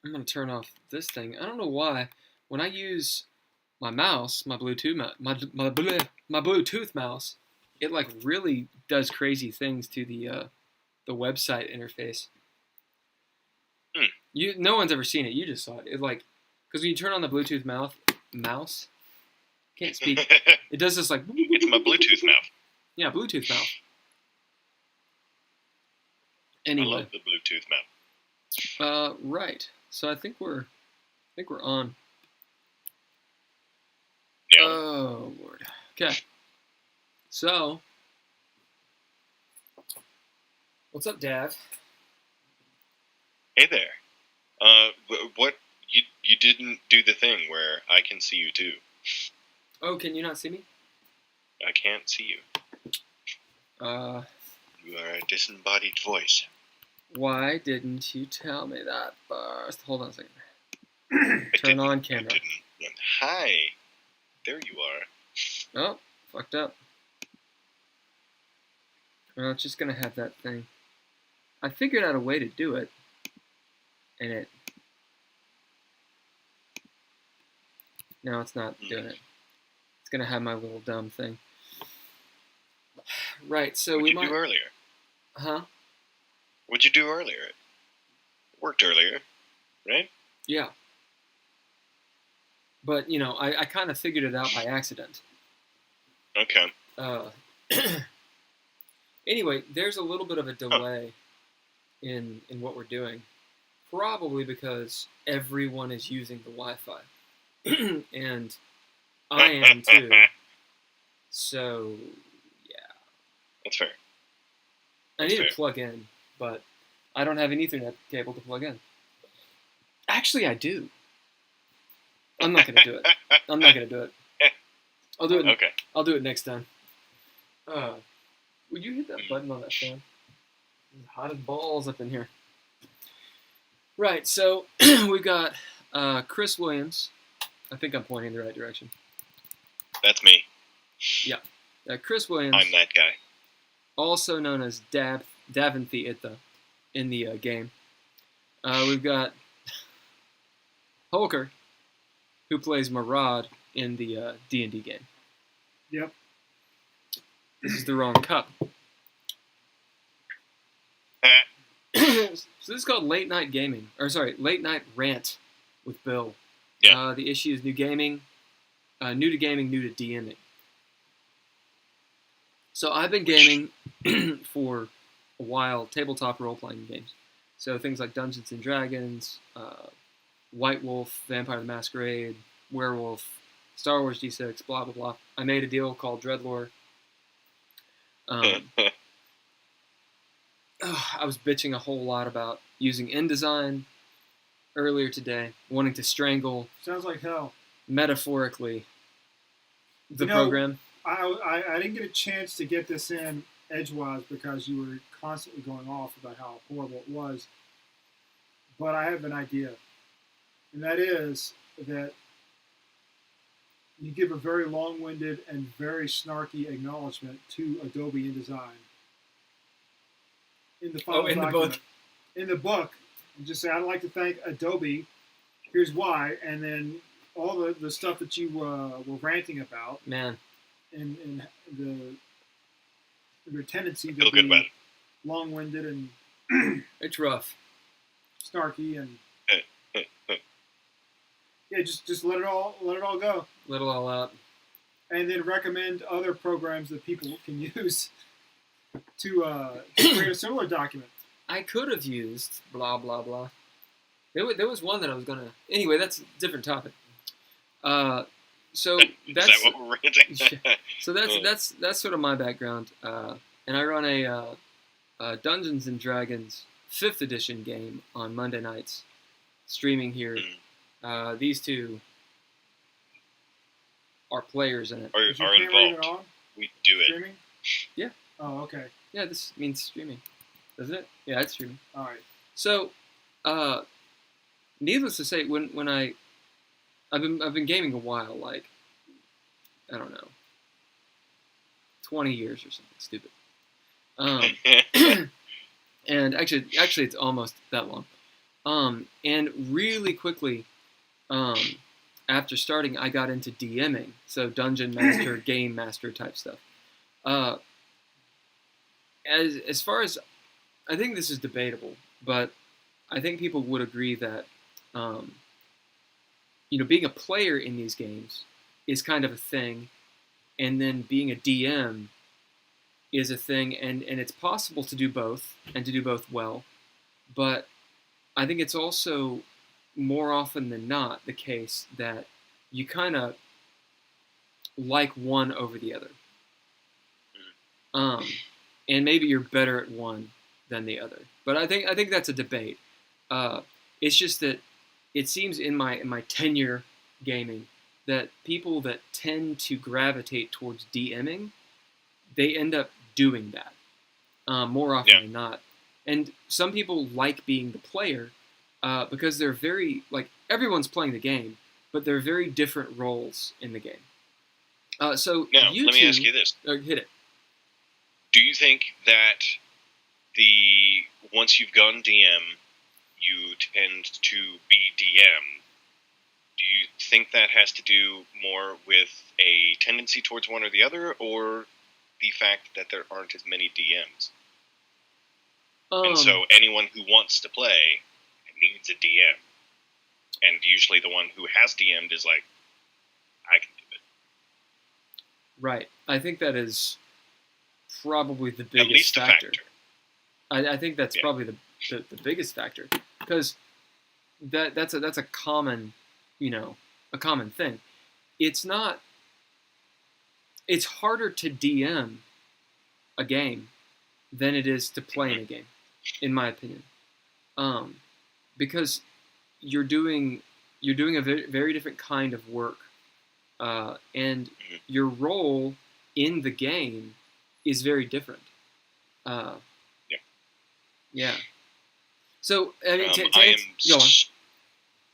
I'm gonna turn off this thing. I don't know why. When I use my mouse, my Bluetooth my Bluetooth mouse, it like really does crazy things to the website interface. Hmm. No one's ever seen it. You just saw it. It like because when you turn on the Bluetooth mouse, can't speak. It does this like. It's my Bluetooth mouth. Yeah, Bluetooth mouse. I Anyway. love the Bluetooth mouth. Right. So I think we're on. Yeah. Oh Lord. Okay. So, what's up, Dav? Hey there. What you didn't do the thing where I can see you too. Oh, can you not see me? I can't see you. You are a disembodied voice. Why didn't you tell me that first? Hold on a second. Turn on camera. Hi. There you are. Oh, fucked up. Well, it's just gonna have that thing. I figured out a way to do it, and it. No, it's not doing it. It's gonna have my little dumb thing. Right. So What'd we you might. do earlier? Huh? What'd you do earlier? It worked earlier, right? Yeah. But I kind of figured it out by accident. Okay. Anyway, there's a little bit of a delay in what we're doing, probably because everyone is using the Wi-Fi, and I am too. So yeah, that's fair. I need to plug in, but I don't have an Ethernet cable to plug in. Actually, I do. I'm not gonna do it. I'm not gonna do it. I'll do it. Okay. I'll do it next time. Would you hit that button on that fan? It's hot as balls up in here. Right, so we've got Chris Williams. I think I'm pointing in the right direction. That's me. Yeah. Chris Williams. I'm that guy. Also known as Daventhy in the game. We've got Holker, who plays Marad in the D&D game. Yep. This is the wrong cup. So this is called Late Night Gaming. Late Night Rant with Bill. Yeah. The issue is new to gaming, new to DMing. So I've been gaming for a while, tabletop role-playing games. So things like Dungeons and Dragons, White Wolf, Vampire the Masquerade, Werewolf, Star Wars D6, blah, blah, blah. I made a deal called DreadLore. I was bitching a whole lot about using InDesign earlier today, wanting to strangle. Sounds like hell. Metaphorically, the program. I didn't get a chance to get this in edgewise because you were constantly going off about how horrible it was. But I have an idea. And that is that you give a very long-winded and very snarky acknowledgement to Adobe InDesign. In the final in document. the book. In the book. And just say, I'd like to thank Adobe. Here's why. And then all the stuff that you were ranting about. Man. And their tendency to Feel good about be it. long-winded and it's rough. snarky and yeah, just let it all go. Let it all out. And then recommend other programs that people can use to create a similar document. I could have used blah blah blah. There was one that I was gonna. Anyway, that's a different topic. So that's Is that what we're ranting? so that's sort of my background, and I run a Dungeons and Dragons 5th edition game on Monday nights, streaming here. These two are players in it. Is your Are camera even involved. on? We do it. Streaming? Yeah. Oh, okay. Yeah, this means streaming, doesn't it? Yeah, it's streaming. All right. So, needless to say, when I've been gaming a while, like I don't know, 20 years or something stupid. And actually, it's almost that long. And really quickly, after starting, I got into DMing, so Dungeon Master, Game Master type stuff. As far as, I think this is debatable, but I think people would agree that, being a player in these games is kind of a thing, and then being a DM is a thing, and it's possible to do both, and to do both well, but I think it's also more often than not the case that you kind of like one over the other. And maybe you're better at one than the other. But I think that's a debate. It's just that it seems in my tenure gaming that people that tend to gravitate towards DMing, they end up doing that more often than not. And some people like being the player because they're very, like, everyone's playing the game, but they're very different roles in the game. So now, let me ask you this. Hit it. Do you think that once you've gone DM, you tend to be DM? Do you think that has to do more with a tendency towards one or the other, or the fact that there aren't as many DMs? And so anyone who wants to play needs a DM. And usually the one who has DM'd is like, I can do it. Right. I think that is probably the biggest At least a factor. I think that's probably the biggest factor, because that's a common, a common thing. It's harder to DM a game than it is to play in a game, in my opinion, because you're doing a very, very different kind of work, and your role in the game is very different. Yeah. So I mean,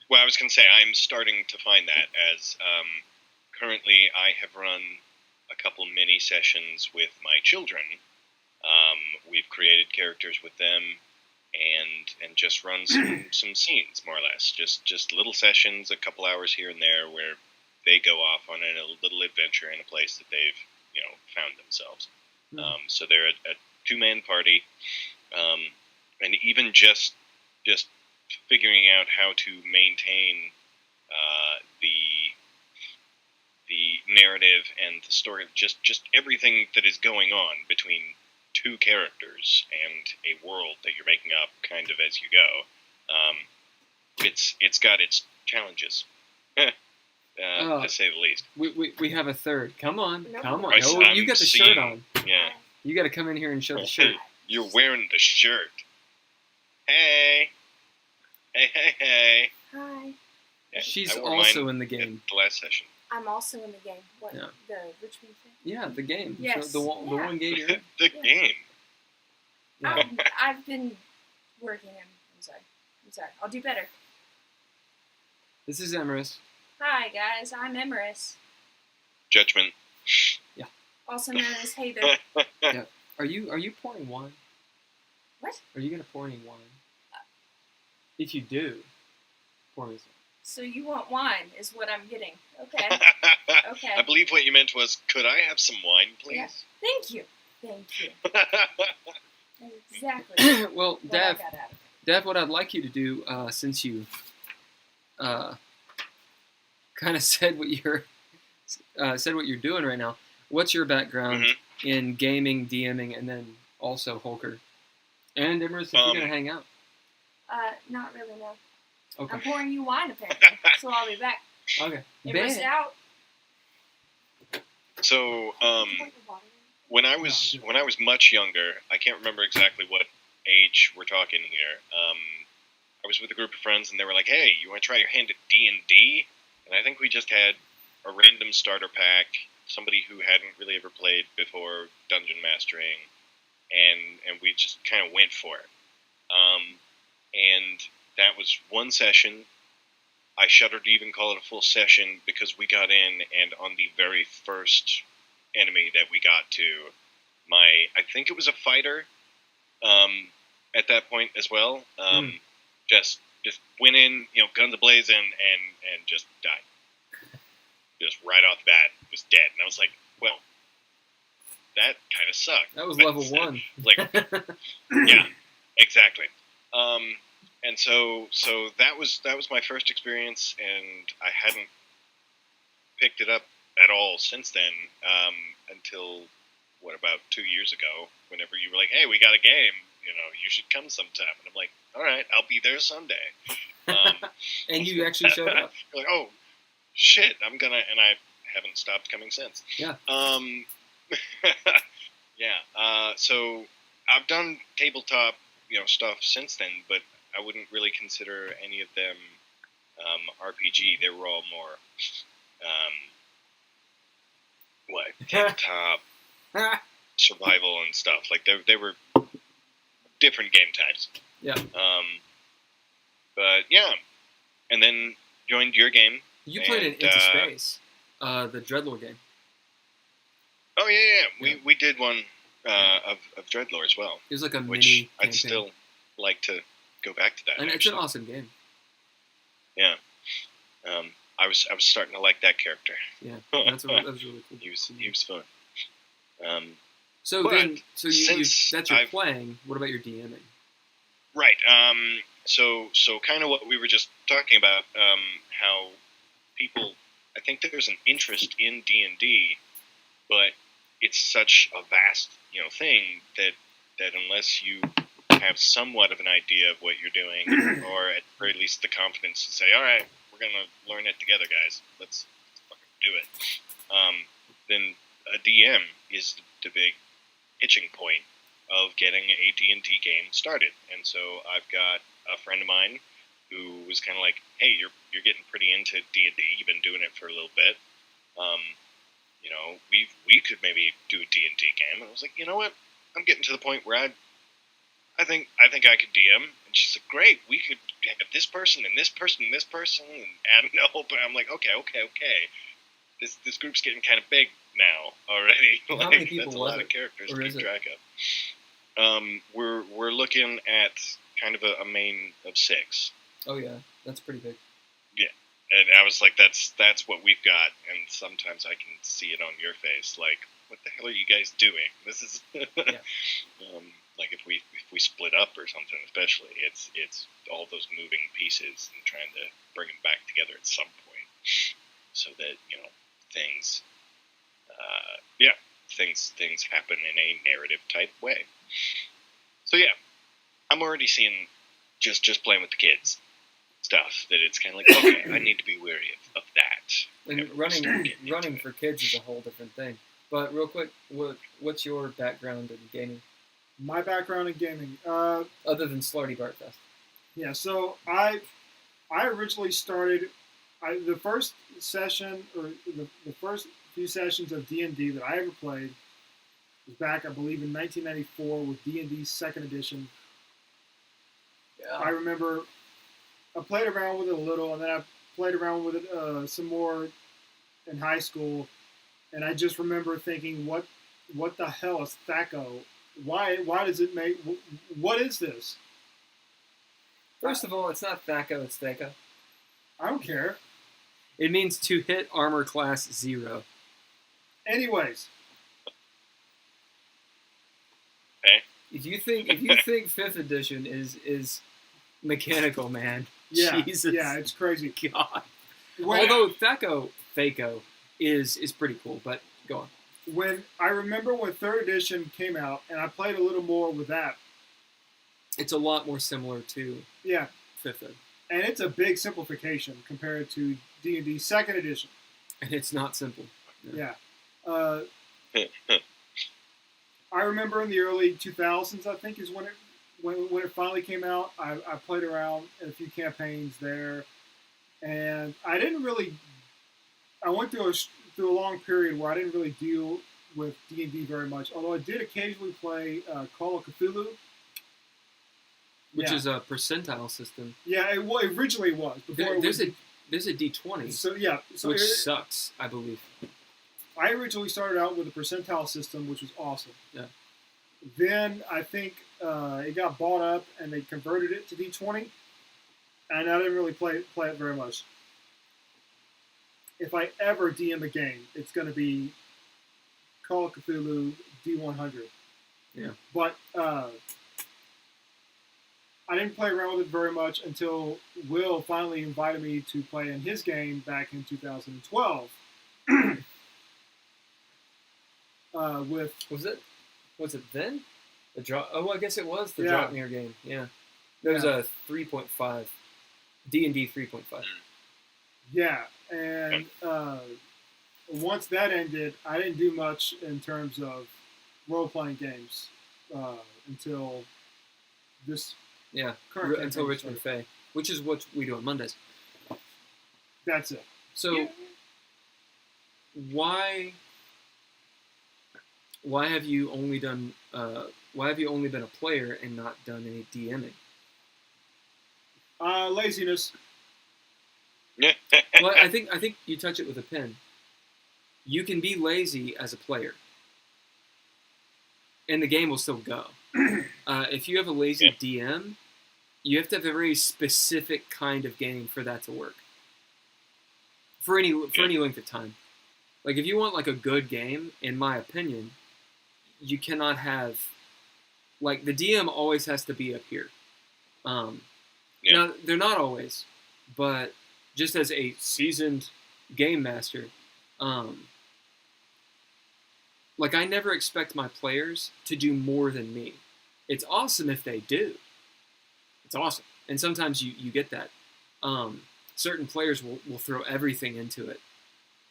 well, I was going to say I'm starting to find that as currently I have run a couple mini sessions with my children. We've created characters with them and just run some scenes, more or less. Just little sessions, a couple hours here and there, where they go off on a little adventure in a place that they've found themselves. So they're a two-man party, and even just figuring out how to maintain the narrative and the story, just everything that is going on between two characters and a world that you're making up kind of as you go. It's got its challenges, to say the least. We have a third. Come on, come on. Oh, you got the shirt on. Yeah. You got to come in here and show the shirt. You're wearing the shirt. Hey. Hi. Yeah, she's also in the game. The last session. I'm also in the game. What? Yeah. The Richmond thing? Yeah, the game. Yes. The one game you're in. The game. Yeah. I've been working. I'm sorry. I'll do better. This is Emerus. Hi, guys. I'm Emerus. Judgment. Yeah. Also known as Hather. Yeah. Are you pouring wine? What? Are you gonna pour any wine? If you do, pour me some. So you want wine, is what I'm getting. Okay. Okay. I believe what you meant was, could I have some wine, please? Yeah. Thank you. That's exactly. Well, what I got out of it. Dev, what I'd like you to do, since you kind of said what you're doing right now, what's your background in gaming, DMing, and then also Holker? And Emerus, if you're going to hang out. Not really, no. Okay. I'm pouring you wine, apparently, so I'll be back. Okay. Emerus out. So, when I was much younger, I can't remember exactly what age we're talking here. I was with a group of friends, and they were like, "Hey, you want to try your hand at D&D?" And I think we just had a random starter pack. Somebody who hadn't really ever played before dungeon mastering, and we just kind of went for it. And that was one session. I shudder to even call it a full session because we got in, and on the very first enemy that we got to, I think it was a fighter, at that point as well, just just went in, guns a-blazing, and just died. Just right off the bat, was dead. And I was like, well, that kind of sucked. That was level 1. Like, yeah, exactly. And so that was my first experience, and I hadn't picked it up at all since then, until, about 2 years ago, whenever you were like, hey, we got a game, you should come sometime. And I'm like, all right, I'll be there someday. And you actually showed up. You're like, oh, shit, and I haven't stopped coming since. Yeah. Yeah. So I've done tabletop, stuff since then, but I wouldn't really consider any of them RPG. They were all more tabletop survival and stuff. Like they were different game types. Yeah. But yeah, and then joined your game. You played in Into Space, the DreadLore game. Oh yeah. We did one of DreadLore as well. It was like a which mini I'd still like to go back to that. And actually. It's an awesome game. Yeah. I was starting to like that character. Yeah, that was really cool. He was fun. So that's your playing. What about your DMing? Right. So kind of what we were just talking about. How people, I think there's an interest in D&D, but it's such a vast, thing that unless you have somewhat of an idea of what you're doing, or at the very least the confidence to say, all right, we're going to learn it together, guys. Let's fucking do it. Then a DM is the big itching point of getting a D&D game started. And so I've got a friend of mine who was kind of like, hey, you're getting pretty into D&D. You've been doing it for a little bit. We could maybe do a D&D game. And I was like, you know what? I'm getting to the point where I think I could DM. And she's like, great, we could have this person and this person and this person and add an help. And I'm like, okay. This group's getting kind of big now already. How many people that's a lot of characters to keep track of. We're looking at kind of a main of 6. Oh yeah, that's pretty big. Yeah, and I was like, that's what we've got. And sometimes I can see it on your face, like, what the hell are you guys doing? This is like if we split up or something, especially, it's all those moving pieces and trying to bring them back together at some point, so that things things happen in a narrative type way. So yeah, I'm already seeing just playing with the kids stuff that it's kind of like, okay, I need to be wary of that. And running for kids is a whole different thing. But real quick, what's your background in gaming? My background in gaming, other than Slarty Bart Fest. Yeah, so I originally started the first session, or the first few sessions of D&D that I ever played was back, I believe, in 1994 with D&D 2nd edition. Yeah. I remember I played around with it a little, and then I played around with it some more in high school, and I just remember thinking, what the hell is THAC0? Why does it make... What is this? First of all, it's not THAC0, it's THAC0. I don't care. It means to hit armor class 0. Anyways. Okay. If you think 5th edition is mechanical, man. Yeah, Jesus. Yeah, it's crazy. God. Although THAC0 is pretty cool, but go on. When I remember when 3rd edition came out, and I played a little more with that. It's a lot more similar to 5th edition. And it's a big simplification compared to D&D 2nd edition. And it's not simple. Yeah. I remember in the early 2000s, I think, is when it finally came out. I played around in a few campaigns there, and I didn't really. I went through a long period where I didn't really deal with D&D very much. Although I did occasionally play Call of Cthulhu, which is a percentile system. Yeah, it originally was. There's a D20. Which sucks, I believe. I originally started out with a percentile system, which was awesome. Yeah. Then I think it got bought up and they converted it to D20. and I didn't really play it very much. If I ever DM a game, it's going to be Call of Cthulhu D100. Yeah. But I didn't play around with it very much until Will finally invited me to play in his game back in 2012. Was it then? The drop. Oh, I guess it was the Yeah. Drop Near game. Yeah. There was a 3.5, D&D 3.5. Yeah, and once that ended, I didn't do much in terms of role-playing games until this Yeah. current Until campaign Richmond started. Fay, which is what we do on Mondays. That's it. So why have you only done why have you only been a player and not done any DMing? Laziness. Well, I think you touch it with a pin. You can be lazy as a player, and the game will still go. If you have a lazy DM, you have to have a very specific kind of game for that to work. For any length of time. Like if you want like a good game, in my opinion, you cannot have like the DM always has to be up here. Now they're not always, but just as a seasoned game master, like I never expect my players to do more than me. It's awesome if they do. It's awesome, and sometimes you get that. Certain players will throw everything into it,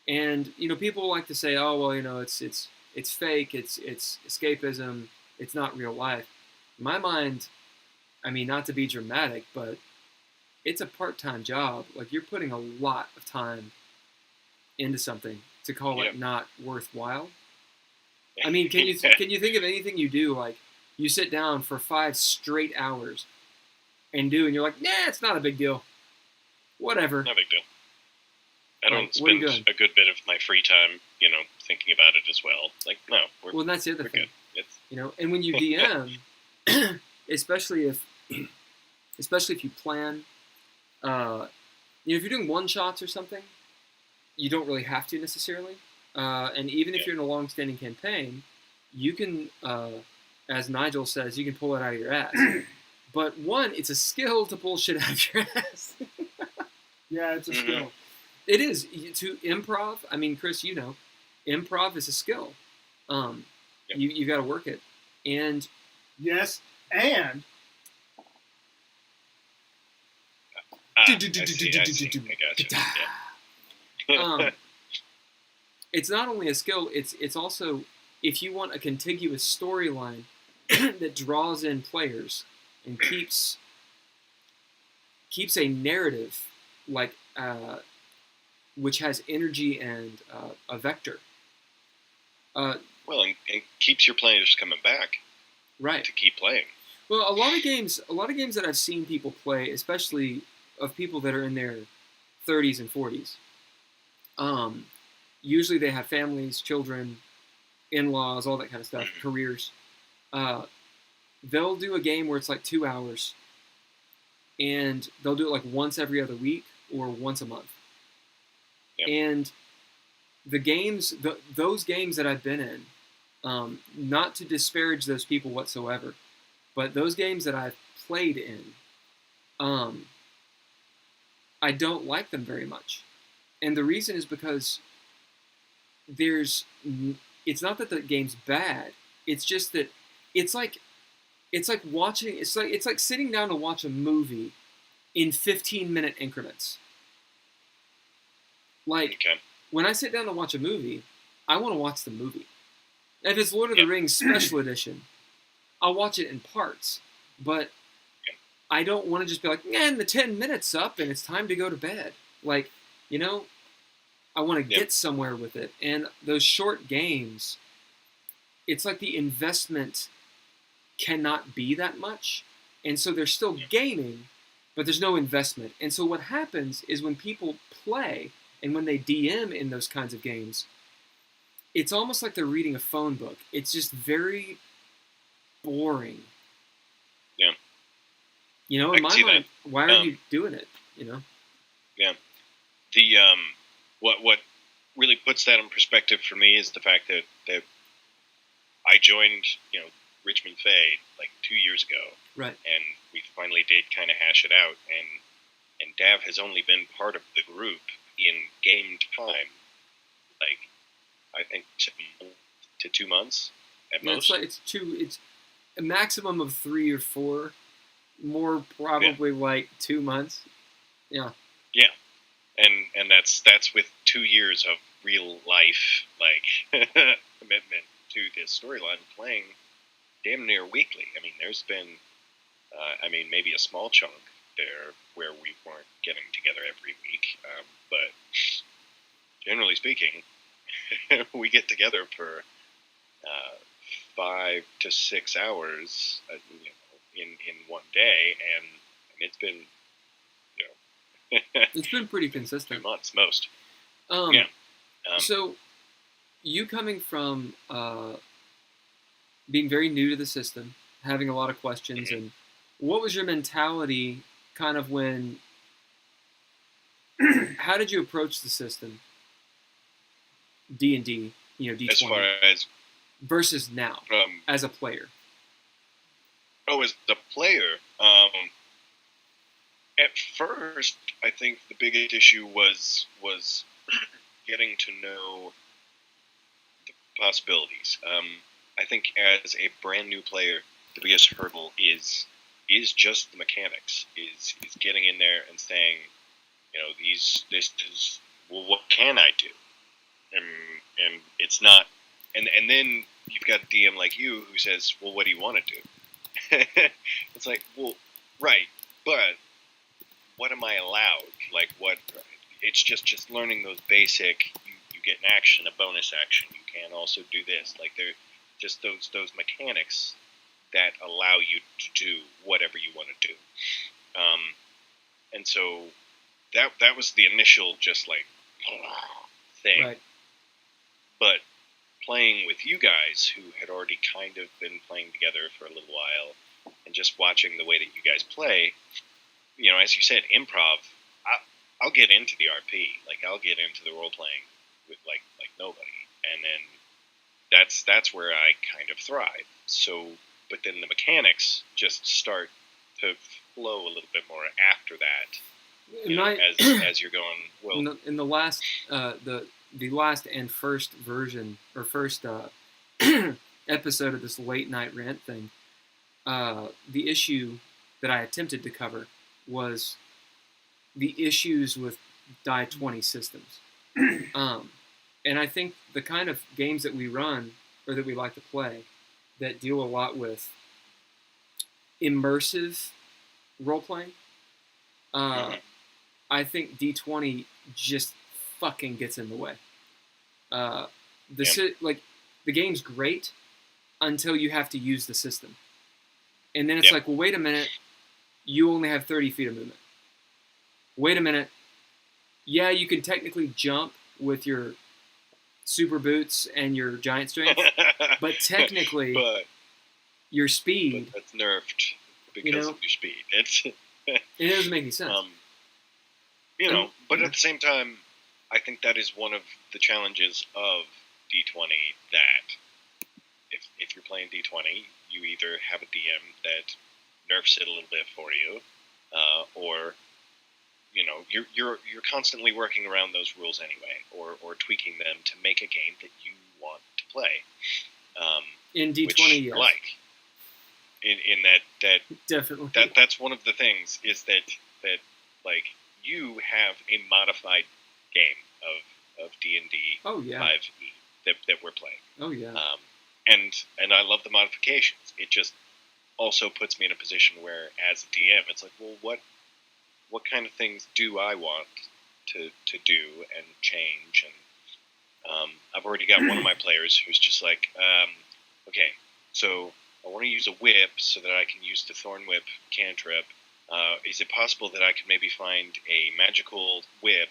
and people like to say, oh well, it's fake, it's escapism, it's not real life. In my mind, I mean, not to be dramatic, but it's a part-time job. Like you're putting a lot of time into something to call it not worthwhile. I mean, can you think of anything you do like you sit down for 5 straight hours and you're like, nah, it's not a big deal. Whatever. Not a big deal. I don't what are you spend doing? a good bit of my free time, thinking about it as well. Like, no, Well, and that's the other we're thing. good. And when you DM, especially if you plan, if you're doing one-shots or something, you don't really have to necessarily. And even if you're in a long-standing campaign, you can, as Nigel says, you can pull it out of your ass. But one, it's a skill to pull shit out of your ass. Yeah, it's a skill. It is. To improv, I mean, Chris, improv is a skill. You got to work it. And yes, and I see. I gotcha. It's not only a skill, it's also, if you want a contiguous storyline that draws in players and keeps a narrative like which has energy and a vector. Well, and keeps your players coming back. Right. To keep playing. Well, a lot of games that I've seen people play, especially of people that are in their 30s and 40s, usually they have families, children, in-laws, all that kind of stuff, careers. They'll do a game where it's like 2 hours, and they'll do it like once every other week or once a month. Yep. And the games, those games that I've been in, not to disparage those people whatsoever, but those games that I've played in, I don't like them very much. And the reason is because it's not that the game's bad, it's just that it's like sitting down to watch a movie in 15-minute increments. Like, when I sit down to watch a movie, I want to watch the movie. If it's Lord of the Rings Special Edition, I'll watch it in parts. But I don't want to just be like, man, the 10 minutes up and it's time to go to bed. Like, I want to get somewhere with it. And those short games, it's like the investment cannot be that much. And so they're still gaming, but there's no investment. And so what happens is when people play and when they DM in those kinds of games, it's almost like they're reading a phone book. It's just very boring. Yeah. You know, I in can my see mind, that. why are you doing it? You know? The what really puts that in perspective for me is the fact that I joined, Richmond Fay like 2 years ago, Right. and we finally did kind of hash it out, and Dav has only been part of the group in game time, like I think to 2 months at most. It's a maximum of 3 or 4, more probably like 2 months. Yeah. Yeah, and that's with 2 years of real life commitment to this storyline, playing damn near weekly. I mean, there's been maybe a small chunk there where we weren't getting together every week, but generally speaking, we get together for 5 to 6 hours, in one day, and it's been, it's been pretty 2 consistent. months most. So, you coming from being very new to the system, having a lot of questions, and what was your mentality kind of when, how did you approach the system, D&D, D20, as far as versus now, as a player? As a player, at first, I think the biggest issue was getting to know the possibilities. I think as a brand new player, the biggest hurdle is just the mechanics. Is getting in there and saying, this is, well, what can I do? And it's not, and then you've got a DM like you who says, well, what do you want to do? It's like, well, right, but what am I allowed? Like, what? It's just learning those basic. You get an action, a bonus action. You can also do this. Like, they're just those mechanics that allow you to do whatever you want to do. And so that was the initial just like thing. Right. But playing with you guys who had already kind of been playing together for a little while, and just watching the way that you guys play, as you said, improv, I'll get into the RP, like I'll get into the role playing with like nobody, and then that's where I kind of thrive. So, but then the mechanics just start to flow a little bit more after that. As you're going, well, in the last the last and first version or first episode of this late night rant thing, the issue that I attempted to cover was the issues with die 20 systems. And I think the kind of games that we run or that we like to play that deal a lot with immersive role playing, I think D20 just fucking gets in the way. The game's great until you have to use the system. And then it's like, well, wait a minute, you only have 30 feet of movement. Wait a minute. Yeah, you can technically jump with your super boots and your giant strength, but technically, your speed... But that's nerfed because of your speed. It doesn't make any sense. But at the same time, I think that is one of the challenges of D20, that if you're playing D20, you either have a DM that nerfs it a little bit for you, or you're constantly working around those rules anyway, or tweaking them to make a game that you want to play. In D20, which yes. I like. In that definitely that's one of the things is that like you have a modified game of D&D 5e that we're playing. Oh yeah. And I love the modifications. It just also puts me in a position where, as a DM, it's like, well, what kind of things do I want to do and change? And I've already got one of my players who's just like, okay, so I want to use a whip so that I can use the Thorn Whip cantrip. Is it possible that I could maybe find a magical whip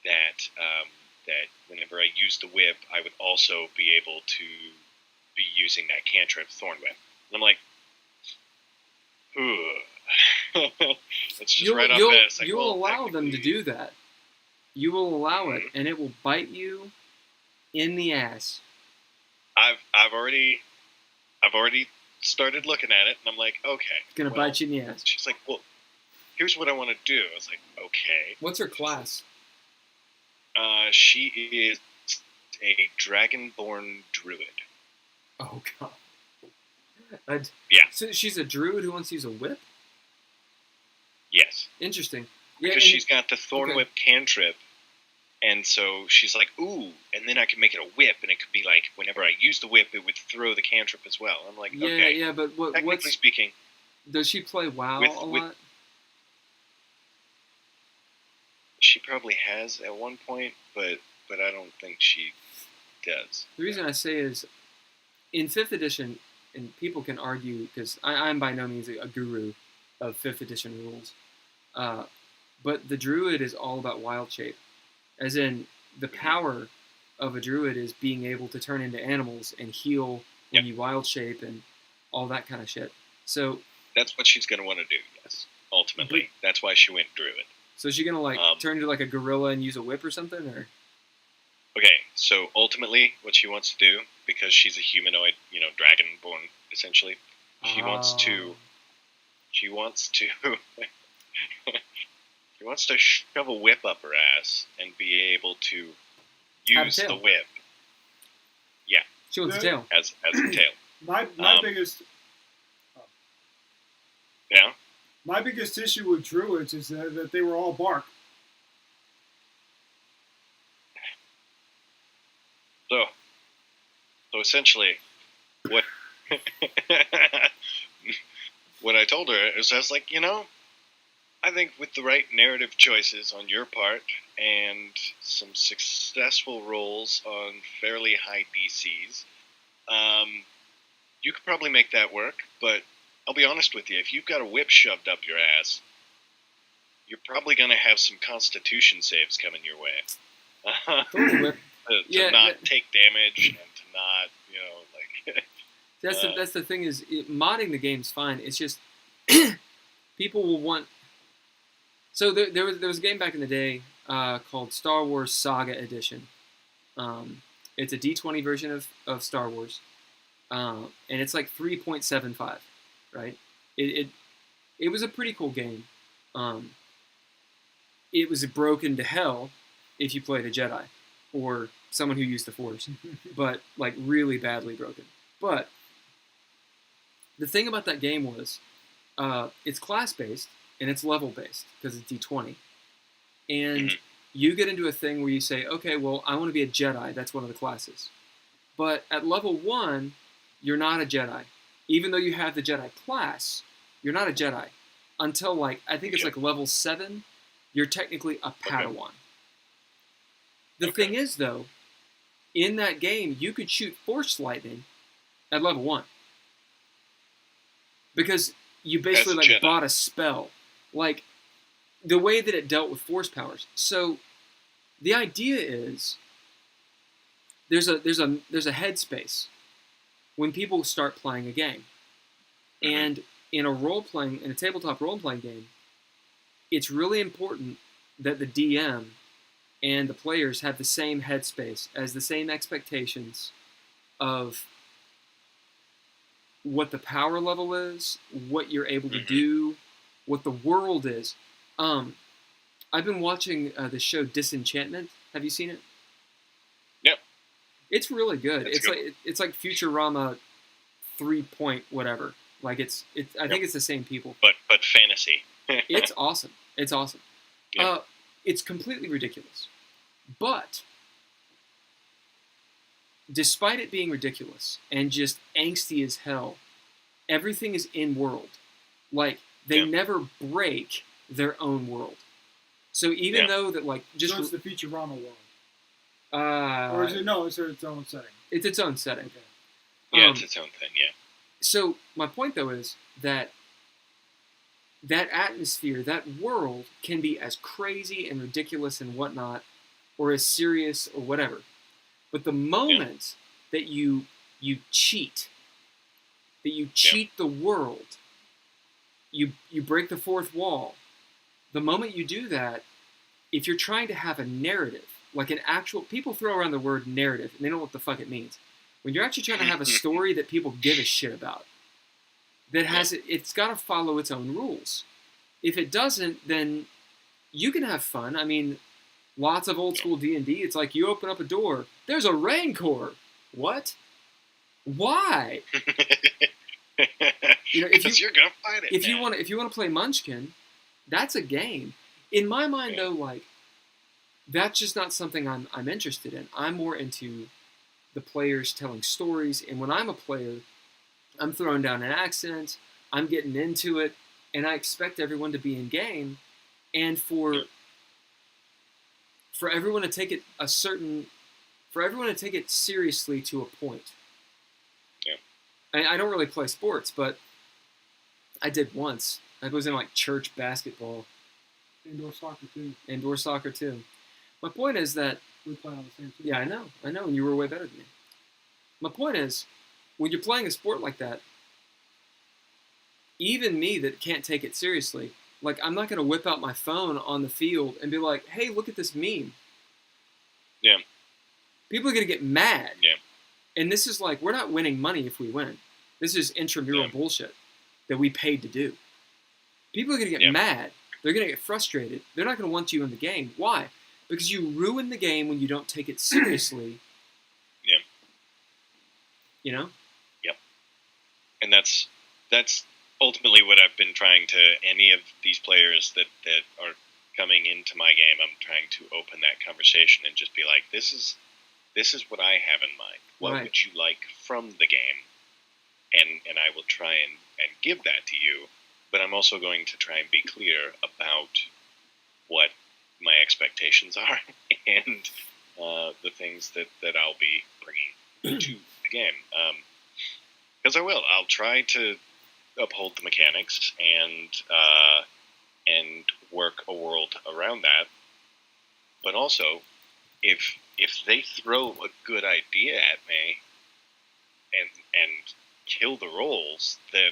that whenever I use the whip, I would also be able to be using that cantrip Thorn Whip? And I'm like, It's just right off that. It's like, you'll allow them to do that. You will allow it, and it will bite you in the ass. I've already started looking at it, and I'm like, okay. It's gonna bite you in the ass. She's like, well, here's what I want to do. I was like, okay. What's her class? She is a dragonborn druid. Oh god. Yeah. So she's a druid who wants to use a whip? Yes. Interesting. Because she's got the thorn whip cantrip, and so she's like, ooh, and then I can make it a whip, and it could be like, whenever I use the whip, it would throw the cantrip as well. I'm like, okay. Yeah, but technically speaking, does she play WoW a lot? She probably has at one point, but I don't think she does. The reason I say is, in 5th edition, and people can argue, because I'm by no means a guru of 5th edition rules, but the druid is all about wild shape. As in, the power of a druid is being able to turn into animals and heal when you wild shape and all that kind of shit. So that's what she's going to want to do, yes, ultimately. That's why she went druid. So is she going to turn into like a gorilla and use a whip or something? Or? Okay, so ultimately what she wants to do, because she's a humanoid, dragonborn, essentially, she wants to she wants to shove a whip up her ass and be able to use the whip. Yeah. She wants a tail. As a tail. My biggest... Yeah? My biggest issue with druids is that they were all bark. So essentially, what what I told her is I was like, I think with the right narrative choices on your part and some successful rolls on fairly high DCs, you could probably make that work, but I'll be honest with you, if you've got a whip shoved up your ass, you're probably going to have some constitution saves coming your way. to not take damage and to not, That's the thing is, modding the game's fine. It's just, people will want... So there was a game back in the day called Star Wars Saga Edition. It's a D20 version of Star Wars. And it's like 3.75, right? It was a pretty cool game. It was broken to hell if you played a Jedi or someone who used the Force, but like really badly broken. But the thing about that game was it's class-based and it's level-based because it's D20. And you get into a thing where you say, okay, well, I want to be a Jedi. That's one of the classes. But at level 1, you're not a Jedi. Even though you have the Jedi class, you're not a Jedi. Until, I think it's level 7, you're technically a Padawan. The thing is, though, in that game, you could shoot Force Lightning at level 1. Because you basically, bought a spell. The way that it dealt with Force powers. So, the idea is, there's a headspace when people start playing a game. And in a tabletop role-playing game, it's really important that the DM and the players have the same headspace, as the same expectations of what the power level is, what you're able to do, what the world is. I've been watching the show Disenchantment. Have you seen it? Yep. It's really good. It's like Futurama 3 point whatever. I think it's the same people. But fantasy. It's awesome. It's awesome. Yep. It's completely ridiculous. But despite it being ridiculous and just angsty as hell, everything is in world. They never break their own world. So even though that so it's the Futurama world. Or is it it's its own setting? It's its own setting. Okay. Yeah, it's its own thing, yeah. So my point though is that atmosphere, that world can be as crazy and ridiculous and whatnot, or as serious or whatever. But the moment that you cheat the world, you break the fourth wall. The moment you do that, if you're trying to have a narrative, like an actual, people throw around the word narrative and they don't know what the fuck it means. When you're actually trying to have a story that people give a shit about, that has it's got to follow its own rules. If it doesn't, then you can have fun. I mean, lots of old school D&D. It's like you open up a door. There's a Rancor. What? Why? Because you're gonna fight it. If you want to play Munchkin, that's a game. In my mind, though, like that's just not something I'm interested in. I'm more into the players telling stories, and when I'm a player, I'm throwing down an accent. I'm getting into it, and I expect everyone to be in game, and for everyone to take it seriously to a point. I don't really play sports, but I did once. I was in like church basketball. Indoor soccer too. My point is that we play on the same team. Yeah, I know, and you were way better than me. My point is, when you're playing a sport like that, even me that can't take it seriously, like I'm not gonna whip out my phone on the field and be like, "Hey, look at this meme." Yeah. People are gonna get mad. Yeah. And this is like, we're not winning money if we win. This is intramural bullshit that we paid to do. People are going to get mad. They're going to get frustrated. They're not going to want you in the game. Why? Because you ruin the game when you don't take it seriously. Yeah. You know? Yep. And that's ultimately what I've been trying to, any of these players that are coming into my game, I'm trying to open that conversation and just be like, this is what I have in mind. What would you like from the game? And I will try and give that to you, but I'm also going to try and be clear about what my expectations are and the things that I'll be bringing to the game. Because I'll try to uphold the mechanics and work a world around that, but also if they throw a good idea at me and kill the rolls, then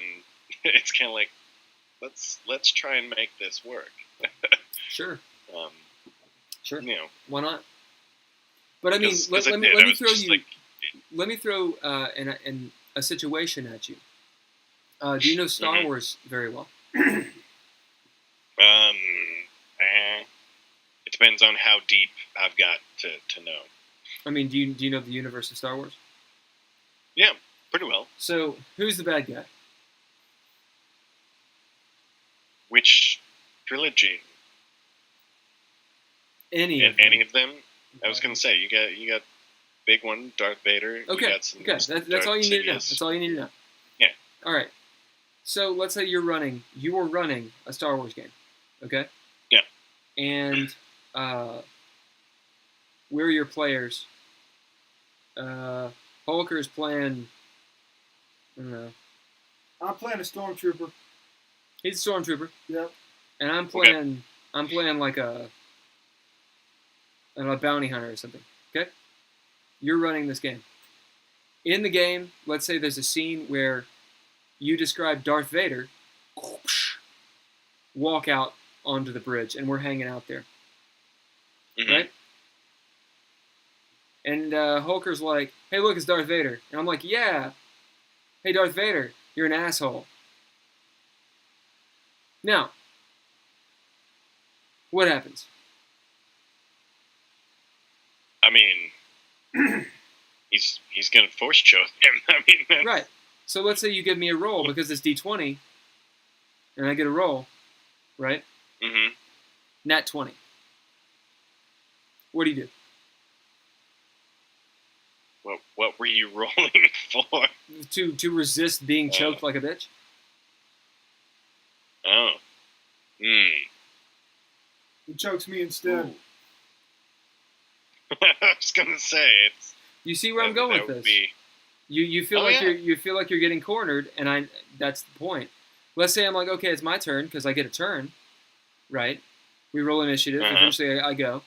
it's kind of like, let's try and make this work. Sure. Sure. You know, why not? But I mean, let me throw a situation at you. Do you know Star Wars very well? It depends on how deep I've got to know. I mean, do you know the universe of Star Wars? Yeah, pretty well. So, who's the bad guy? Which trilogy? Any of them. I was gonna say you got big one, Darth Vader. Okay. You got some That's all you need to know. That's all you need to know. Yeah. All right. So let's say you were running a Star Wars game. Okay. Yeah. And we're your players. Hulker's playing. I don't know. I'm playing a stormtrooper. He's a stormtrooper. Yep. And I'm playing. I'm playing like a bounty hunter or something. Okay. You're running this game. In the game, let's say there's a scene where you describe Darth Vader walk out onto the bridge, and we're hanging out there. Mm-hmm. Right? And Hulker's like, "Hey, look, it's Darth Vader." And I'm like, "Yeah. Hey, Darth Vader, you're an asshole." Now, what happens? I mean, he's gonna force choke him. I mean, that's... Right. So let's say you give me a roll because it's D20, and I get a roll, right? Mm-hmm. Nat 20. What do you do? What were you rolling for? To resist being choked like a bitch? Oh. Hmm. He chokes me instead. Ooh. I was gonna say it's. You see where I'm going with this? You feel you feel like you're getting cornered, and that's the point. Let's say I'm like, okay, it's my turn because I get a turn, right? We roll initiative. Uh-huh. Eventually, I go.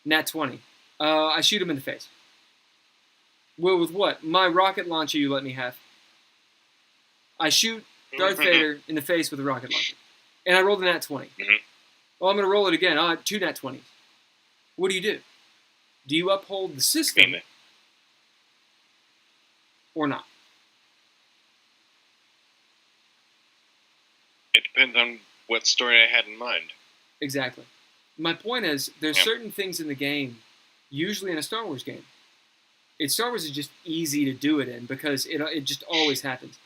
Nat 20. I shoot him in the face. Well, with what? My rocket launcher you let me have. I shoot Darth Vader in the face with a rocket launcher. And I rolled a nat 20. Mm-hmm. Well, I'm going to roll it again. 2 nat 20s. What do? Do you uphold the system or not? It depends on what story I had in mind. Exactly. My point is, there's certain things in the game, usually in a Star Wars game. Star Wars is just easy to do it in because it just always happens.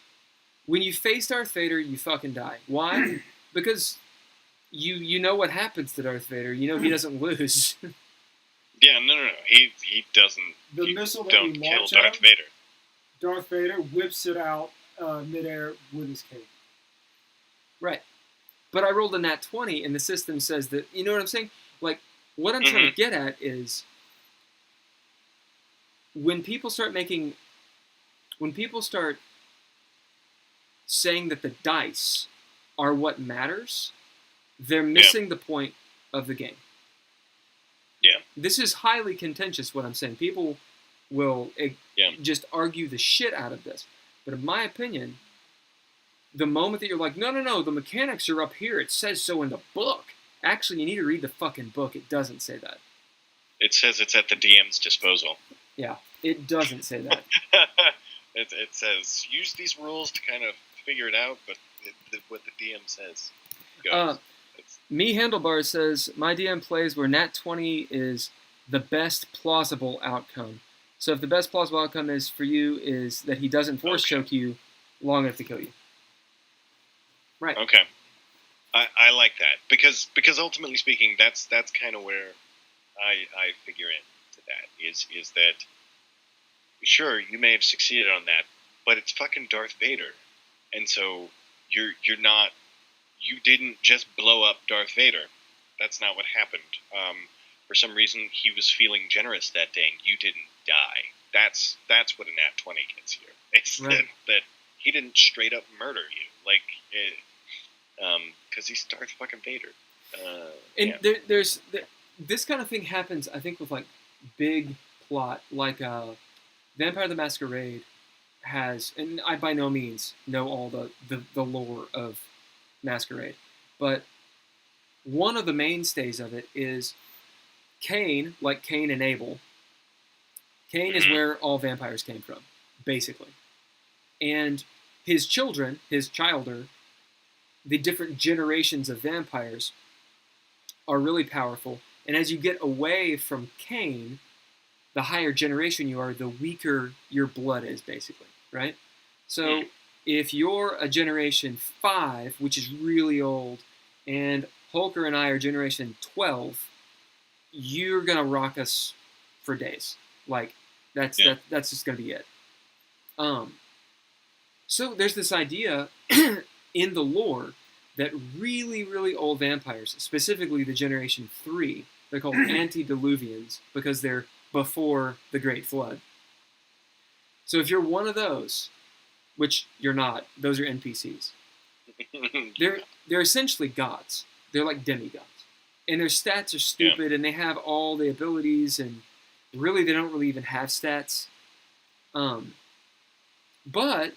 When you face Darth Vader, you fucking die. Why? Because you know what happens to Darth Vader. You know he doesn't lose. Yeah, no. He doesn't. The missile that don't you kill launch Darth out, Vader. Darth Vader whips it out midair with his cape. Right. But I rolled a nat 20, and the system says that, you know what I'm saying? Like, what I'm trying to get at is when people start saying that the dice are what matters, they're missing the point of the game. Yeah. This is highly contentious, what I'm saying. People will just argue the shit out of this. But in my opinion, the moment that you're like, no, the mechanics are up here. It says so in the book. Actually, you need to read the fucking book. It doesn't say that. It says it's at the DM's disposal. Yeah, it doesn't say that. It says, use these rules to kind of figure it out, but what the DM says goes. Me Handlebar says, my DM plays where nat 20 is the best plausible outcome. So if the best plausible outcome is for you is that he doesn't force choke you long enough to kill you. Right. Okay. I like that because ultimately speaking, that's kind of where I figure into that is that sure you may have succeeded on that, but it's fucking Darth Vader, and so you didn't just blow up Darth Vader. That's not what happened. For some reason, he was feeling generous that day, and you didn't die. That's what a nat 20 gets here. It's that he didn't straight up murder you, because he's Darth fucking Vader. There's this kind of thing happens, I think, with like big plot, like Vampire the Masquerade has, and I by no means know all the lore of Masquerade, but one of the mainstays of it is Cain, like Cain and Abel. Cain is where all vampires came from, basically. And his children, the different generations of vampires are really powerful. And as you get away from Cain, the higher generation you are, the weaker your blood is, basically, right? So if you're a generation 5, which is really old, and Holker and I are generation 12, you're going to rock us for days. Like, that's just going to be it. So there's this idea in the lore that really, really old vampires, specifically the generation 3, they're called antediluvians because they're before the Great Flood. So if you're one of those, which you're not, those are NPCs. They're essentially gods. They're like demigods. And their stats are stupid, and they have all the abilities, and really they don't really even have stats. But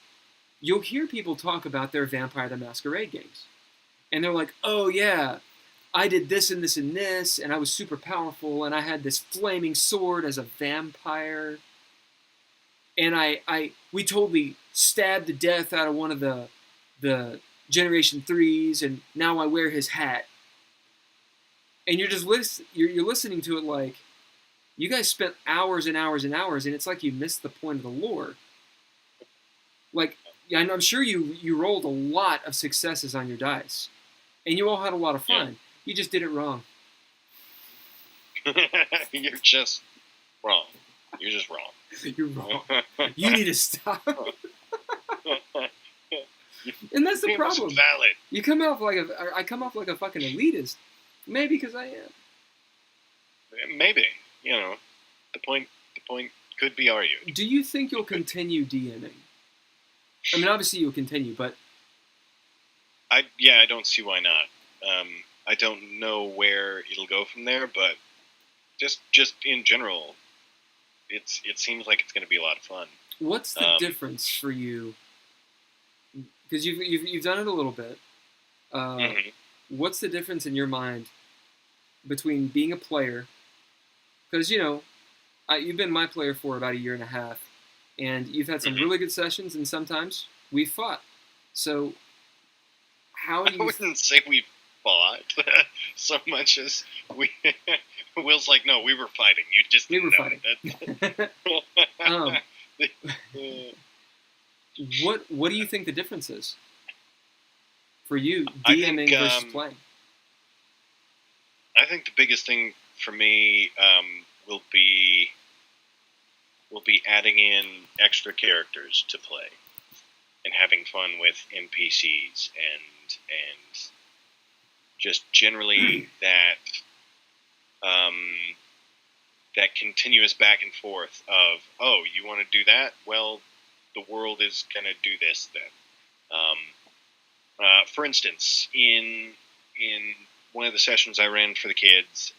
you'll hear people talk about their Vampire the Masquerade games. And they're like, oh yeah, I did this and this and this, and I was super powerful, and I had this flaming sword as a vampire. And we totally stabbed the death out of one of the Generation 3s, and now I wear his hat. And you're just you're listening to it like, you guys spent hours and hours and hours, and it's like you missed the point of the lore. Like, I'm sure you rolled a lot of successes on your dice, and you all had a lot of fun. You just did it wrong. You're just wrong. You're just wrong. You're wrong. You need to stop. And that's the problem. Valid. I come off like a fucking elitist. Maybe because I am. Maybe. The point could be argued. Do you think you'll continue DMing? I mean, obviously you'll continue, but I don't see why not. I don't know where it'll go from there, but just in general, it seems like it's going to be a lot of fun. What's the difference for you? because you've done it a little bit. What's the difference in your mind between being a player? Because you've been my player for about a year and a half, and you've had some really good sessions, and sometimes we fought. So how do you? I wouldn't say we fought so much as we. Will's like, no, we were fighting. You just didn't know it. What do you think the difference is for you, DMing versus playing? I think the biggest thing for me will be adding in extra characters to play and having fun with NPCs and just generally that continuous back and forth of, oh, you want to do that? Well, the world is going to do this then. For instance, in one of the sessions I ran for the kids,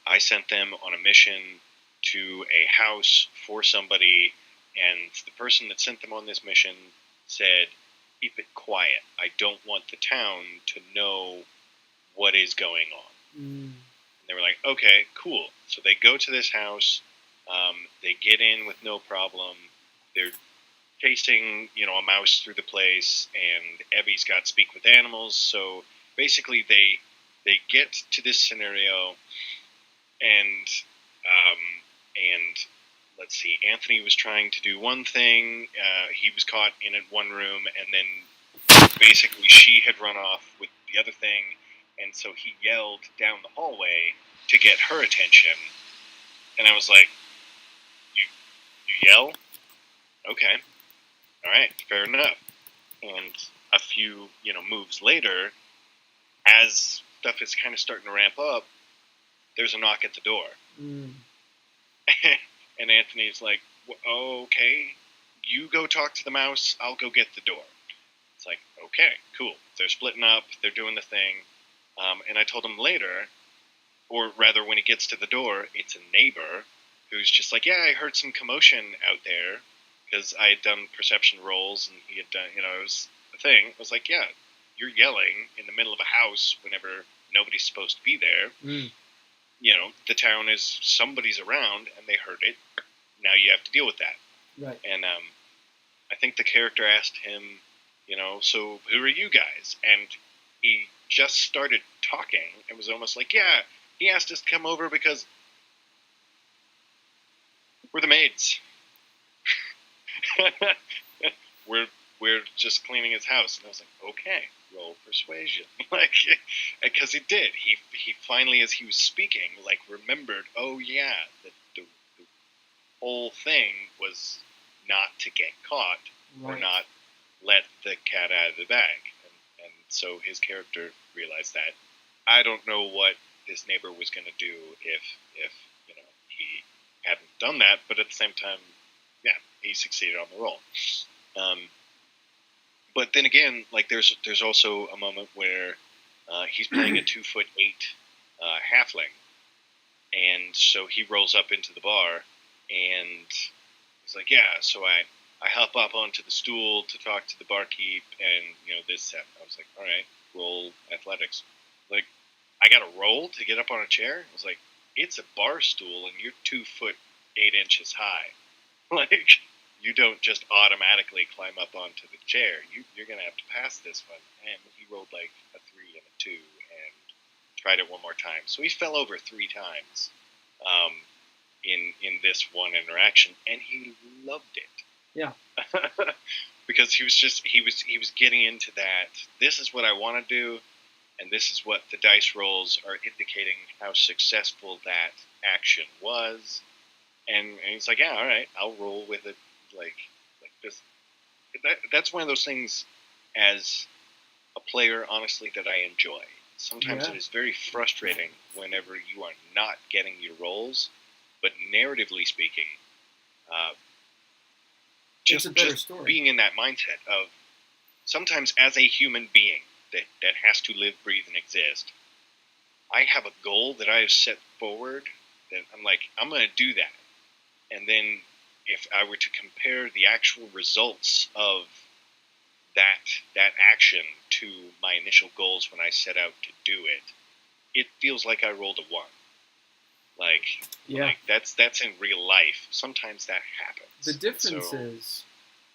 I sent them on a mission to a house for somebody, and the person that sent them on this mission said, keep it quiet. I don't want the town to know what is going on. And they were like, okay, cool. So they go to this house, they get in with no problem, they're chasing, a mouse through the place, and Evie's got speak with animals, so basically they get to this scenario, and let's see, Anthony was trying to do one thing, he was caught in one room, and then basically she had run off with the other thing, and so he yelled down the hallway to get her attention, and I was like, you yell? Okay. Alright, fair enough. And a few, moves later, as stuff is kind of starting to ramp up, there's a knock at the door. And Anthony's like, okay, you go talk to the mouse, I'll go get the door. It's like, okay, cool. They're splitting up, they're doing the thing. And I told him later, or rather when he gets to the door, it's a neighbor who's just like, yeah, I heard some commotion out there, because I had done perception rolls, and he had done, it was a thing. I was like, yeah, you're yelling in the middle of a house whenever nobody's supposed to be there. The town is, somebody's around, and they heard it. Now you have to deal with that. Right. And I think the character asked him, so who are you guys? And he just started talking. It was almost like, yeah, he asked us to come over because we're the maids. we're just cleaning his house. And I was like, okay, roll persuasion. Because he did. He finally, as he was speaking, remembered, oh yeah, the whole thing was not to get caught, or not let the cat out of the bag. And so his character realized that. I don't know what this neighbor was going to do if he hadn't done that, but at the same time, yeah, he succeeded on the roll. But then again, there's also a moment where he's playing a 2'8" halfling, and so he rolls up into the bar, and he's like, yeah, so I hop up onto the stool to talk to the barkeep, and this happened. I was like, all right, roll athletics. I got to roll to get up on a chair. I was like, it's a bar stool, and you're 2'8" high. You don't just automatically climb up onto the chair. You're going to have to pass this one. And he rolled a 3 and a 2 and tried it one more time. So he fell over 3 times in this one interaction, and he loved it. Yeah. Because he was getting into that. This is what I want to do, and this is what the dice rolls are indicating how successful that action was. And he's like, yeah, all right, I'll roll with it. Like this. That's one of those things as a player, honestly, that I enjoy. Sometimes it is very frustrating whenever you are not getting your rolls, but narratively speaking, just being in that mindset of sometimes as a human being that has to live, breathe, and exist, I have a goal that I have set forward that I'm like, I'm going to do that. And then if I were to compare the actual results of that action to my initial goals when I set out to do it, it feels like I rolled a 1. Like that's in real life. Sometimes that happens. The difference is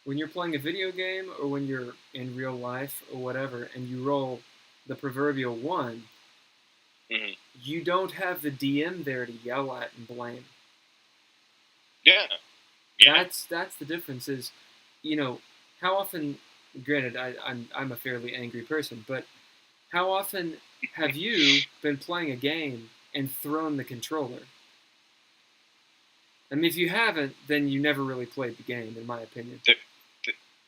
when you're playing a video game or when you're in real life or whatever, and you roll the proverbial 1, mm-hmm. you don't have the DM there to yell at and blame. Yeah. That's the difference. Is, how often? Granted, I'm a fairly angry person, but how often have you been playing a game and thrown the controller? I mean, if you haven't, then you never really played the game, in my opinion.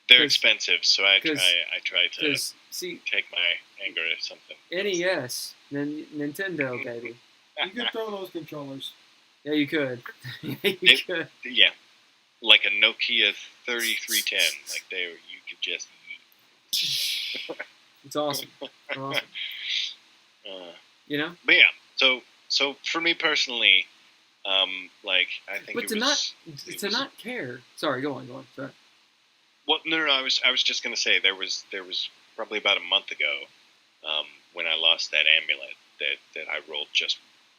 They're expensive, so I try to take my anger or something. NES, Nintendo, baby. You could throw those controllers. Yeah, you could. You could. Yeah, like a Nokia 3310. Like you could just. It's awesome. Awesome. But yeah, so for me personally, I think. But to not care. Sorry, go on. Sorry. Well, no. I was just gonna say there was probably about a month ago, when I lost that amulet that I rolled just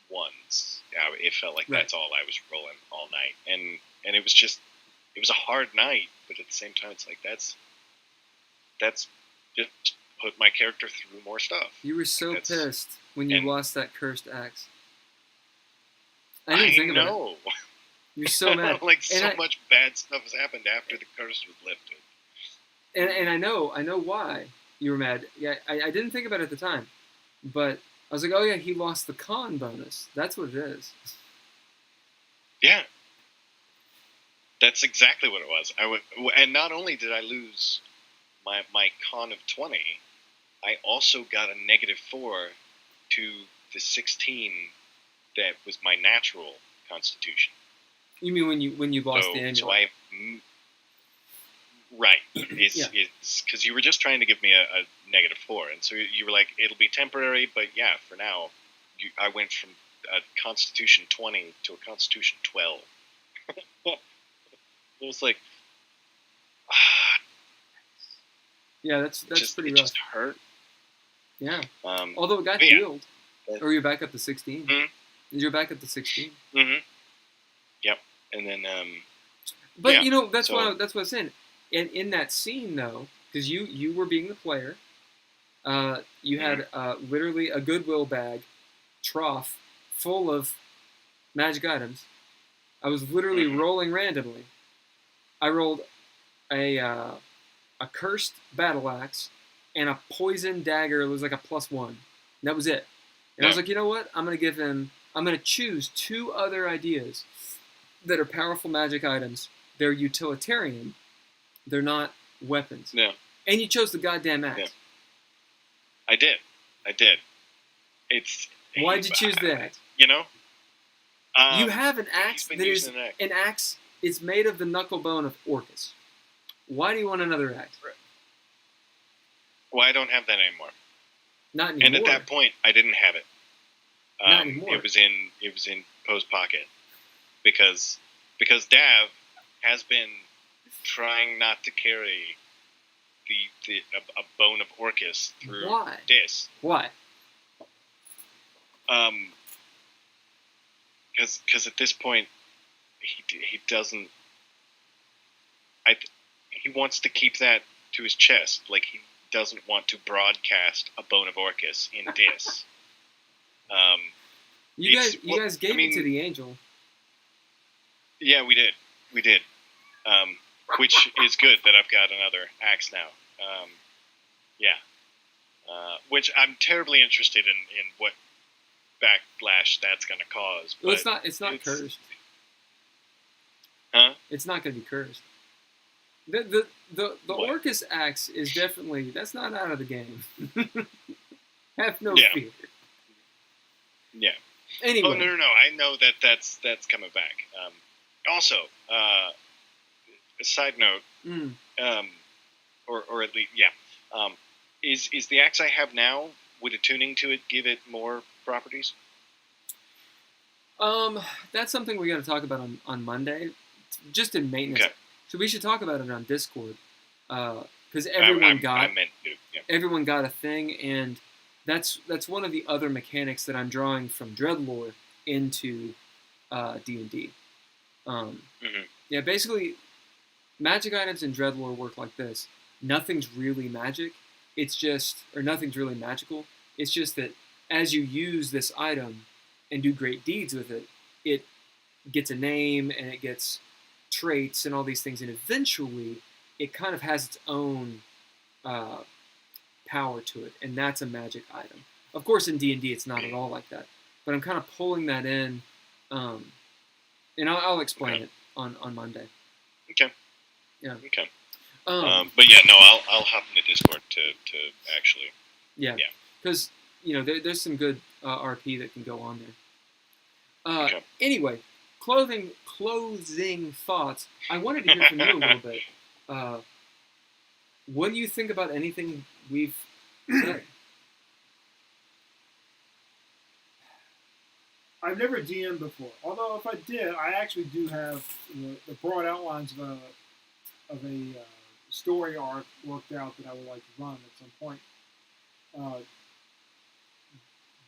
once. It felt like that's all I was rolling all night, and it was just a hard night. But at the same time, it's like that's just put my character through more stuff. You were so pissed when you lost that cursed axe. I didn't think about it. You're so mad. Much bad stuff has happened after the curse was lifted. And I know why you were mad. Yeah, I didn't think about it at the time, but I was like, oh yeah, he lost the con bonus. That's what it is. Yeah. That's exactly what it was. And not only did I lose my con of 20, I also got a -4 to the 16 that was my natural constitution. You mean when you lost the amulet? So right. It's because you were just trying to give me a -4, and so you were like, it'll be temporary, but yeah, for now, I went from a Constitution 20 to a Constitution 12. It was like, yeah, that's pretty rough. It just hurt. Yeah. Although it got healed, or you're back up to 16. Mm-hmm. You're back up to 16. Mm-hmm. Yep. And then. But that's what I was saying. And in that scene, though, because you were being the player, you had literally a Goodwill bag trough full of magic items. I was literally rolling randomly. I rolled a cursed battle axe and a poison dagger. It was like a +1. And that was it. And I was like, you know what? I'm going to choose 2 other ideas that are powerful magic items. They're utilitarian. They're not weapons. Yeah. And you chose the goddamn axe. Yeah. I did. Why'd you choose the axe? You have an axe that is an axe. It's made of the knuckle bone of Orcus. Why do you want another axe? Well, I don't have that anymore. Not anymore. And at that point, I didn't have it. Not anymore. It was in Poe's pocket because Dav has been trying not to carry a bone of Orcus through Dis. Why? Because at this point he doesn't. He wants to keep that to his chest. Like, he doesn't want to broadcast a bone of Orcus in Dis. You guys gave it to the angel. Yeah, we did. Which is good that I've got another axe now. Which I'm terribly interested in what backlash that's going to cause. Well, it's not cursed. Huh? It's not going to be cursed. The Orcus axe is definitely, that's not out of the game. Have no fear. Yeah. Anyway. Oh, no. I know that's coming back. Also, a side note, or at least, is the axe I have now, would a tuning to it give it more properties? That's something we got to talk about on Monday, just in maintenance. Okay. So we should talk about it on Discord, because I meant to. Yeah. everyone got a thing, and that's one of the other mechanics that I'm drawing from DreadLore into D&D. Yeah, basically, magic items in DreadLore work like this. Nothing's really magic. Nothing's really magical. It's just that as you use this item and do great deeds with it, it gets a name and it gets traits and all these things, and eventually it kind of has its own power to it, and that's a magic item. Of course, in D&D, it's not at all like that, but I'm kind of pulling that in, and I'll explain it on Monday. Okay. Yeah. Okay. But yeah, no, I'll hop into Discord to actually. Yeah. Because there's some good RP that can go on there. Okay. Anyway, closing thoughts. I wanted to hear from you a little bit. What do you think about anything we've said? I've never DM'd before. Although if I did, I actually do have the broad outlines of a story arc worked out that I would like to run at some point.